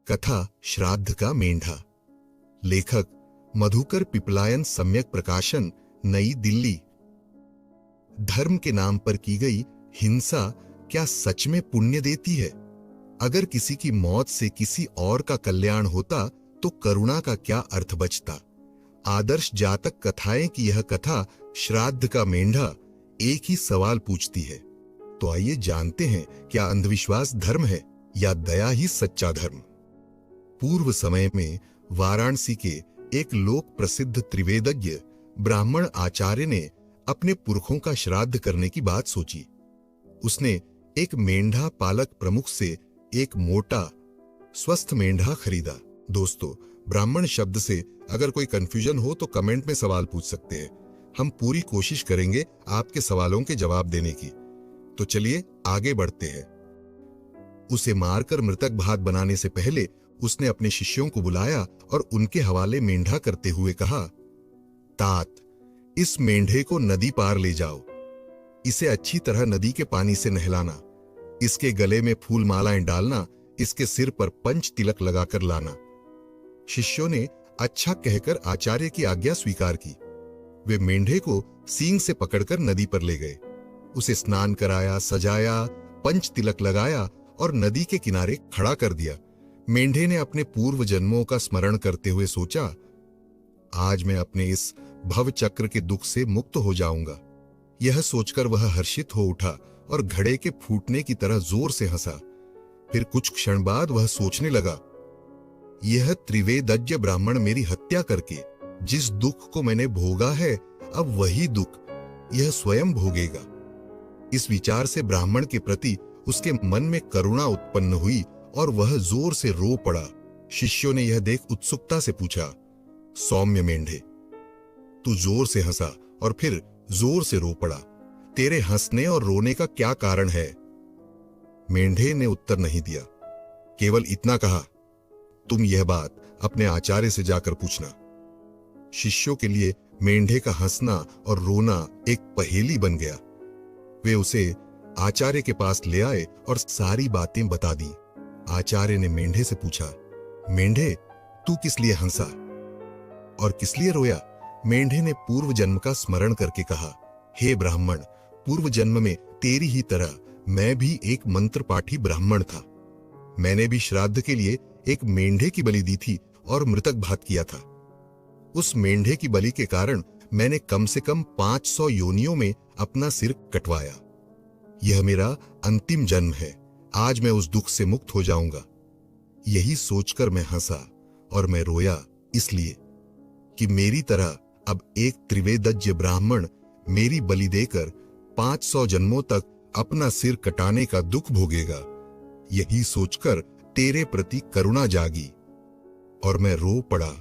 कथा श्राद्ध का मेंढा। लेखक मधुकर पिपलायन, सम्यक प्रकाशन, नई दिल्ली। धर्म के नाम पर की गई हिंसा क्या सच में पुण्य देती है? अगर किसी की मौत से किसी और का कल्याण होता तो करुणा का क्या अर्थ बचता? आदर्श जातक कथाएं की यह कथा श्राद्ध का मेंढा एक ही सवाल पूछती है। तो आइए जानते हैं, क्या अंधविश्वास धर्म है या दया ही सच्चा धर्म? पूर्व समय में वाराणसी के एक लोक प्रसिद्ध त्रिवेदज्ञ ब्राह्मण आचार्य ने अपने पुरखों का श्राद्ध करने की बात सोची। उसने एक मेंढा पालक प्रमुख से एक मोटा स्वस्थ मेंढा खरीदा। दोस्तों, ब्राह्मण शब्द से अगर कोई कंफ्यूजन हो तो कमेंट में सवाल पूछ सकते हैं। हम पूरी कोशिश करेंगे आपके सवालों के जवाब देने की। तो चलिए आगे बढ़ते हैं। उसे मारकर मृतक भात बनाने से पहले उसने अपने शिष्यों को बुलाया और उनके हवाले मेंढा करते हुए कहा, तात, इस मेंढे को नदी पार ले जाओ। इसे अच्छी तरह नदी के पानी से नहलाना, इसके गले में फूल मालाएं डालना, इसके सिर पर पंच तिलक लगाकर लाना। शिष्यों ने अच्छा कहकर आचार्य की आज्ञा स्वीकार की। वे मेंढे को सींग से पकड़कर नदी पर ले गए। उसे स्नान कराया, सजाया, पंच तिलक लगाया और नदी के किनारे खड़ा कर दिया। मेंढे ने अपने पूर्व जन्मों का स्मरण करते हुए सोचा, आज मैं अपने इस भव चक्र के दुख से मुक्त हो जाऊंगा। यह सोचकर वह हर्षित हो उठा और घड़े के फूटने की तरह जोर से हंसा। फिर कुछ क्षण बाद वह सोचने लगा, यह त्रिवेदज्ञ ब्राह्मण मेरी हत्या करके जिस दुख को मैंने भोगा है, अब वही दुख यह स्वयं भोगेगा। इस विचार से ब्राह्मण के प्रति उसके मन में करुणा उत्पन्न हुई और वह जोर से रो पड़ा। शिष्यों ने यह देख उत्सुकता से पूछा, सौम्य मेंढे, तू जोर से हंसा और फिर जोर से रो पड़ा। तेरे हंसने और रोने का क्या कारण है? मेंढे ने उत्तर नहीं दिया, केवल इतना कहा, तुम यह बात अपने आचार्य से जाकर पूछना। शिष्यों के लिए मेंढे का हंसना और रोना एक पहेली बन गया। वे उसे आचार्य के पास ले आए और सारी बातें बता दी। आचार्य ने मेंढे से पूछा, मेंढे, तू किस लिए हंसा और किस लिए रोया? मेंढे ने पूर्व जन्म का स्मरण करके कहा, हे ब्राह्मण, पूर्व जन्म में तेरी ही तरह मैं भी एक मंत्र पाठी ब्राह्मण था। मैंने भी श्राद्ध के लिए एक मेंढे की बलि दी थी और मृतक भात किया था। उस मेंढे की बलि के कारण मैंने कम से कम 500 योनियों में अपना सिर कटवाया। यह मेरा अंतिम जन्म है। आज मैं उस दुख से मुक्त हो जाऊंगा। यही सोचकर मैं हंसा और मैं रोया, इसलिए कि मेरी तरह अब एक त्रिवेदज्ञ ब्राह्मण मेरी बलि देकर 500 जन्मों तक अपना सिर कटाने का दुख भोगेगा। यही सोचकर तेरे प्रति करुणा जागी और मैं रो पड़ा।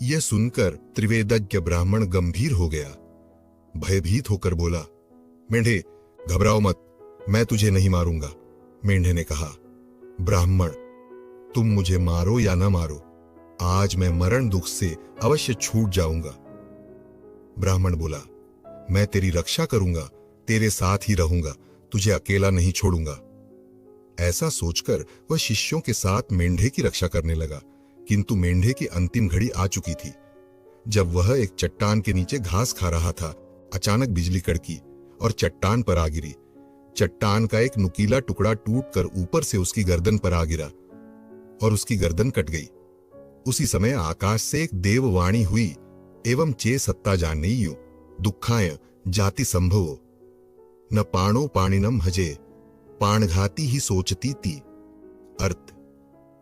यह सुनकर त्रिवेदज्ञ ब्राह्मण गंभीर हो गया। भयभीत होकर बोला, मेंढे, घबराओ मत, मैं तुझे नहीं मारूंगा। मेंढे ने कहा, ब्राह्मण, तुम मुझे मारो या न मारो, आज मैं मरण दुख से अवश्य छूट जाऊंगा। ब्राह्मण बोला, मैं तेरी रक्षा करूंगा, तेरे साथ ही रहूंगा, तुझे अकेला नहीं छोड़ूंगा। ऐसा सोचकर वह शिष्यों के साथ मेंढे की रक्षा करने लगा, किंतु मेंढे की अंतिम घड़ी आ चुकी थी। जब वह एक चट्टान के नीचे घास खा रहा था, अचानक बिजली कड़की और चट्टान पर आ गिरी। चट्टान का एक नुकीला टुकड़ा टूटकर ऊपर से उसकी गर्दन पर आ गिरा और उसकी गर्दन कट गई। उसी समय आकाश से एक देववाणी हुई, एवं चे सत्ता जानेयु दुखाय जाति संभवो न पाणो पाणिनम हजे पाणघाती ही सोचती ती। अर्थ,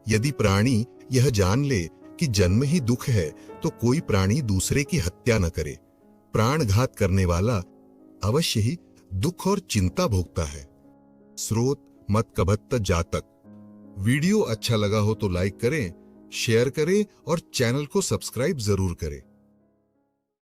यदि प्राणी यह जान ले कि जन्म ही दुख है तो कोई प्राणी दूसरे की हत्या न करे। प्राणघात करने वाला अवश्य ही दुख और चिंता भोगता है। स्रोत मत कभत्त जातक। वीडियो अच्छा लगा हो तो लाइक करें, शेयर करें और चैनल को सब्सक्राइब जरूर करें।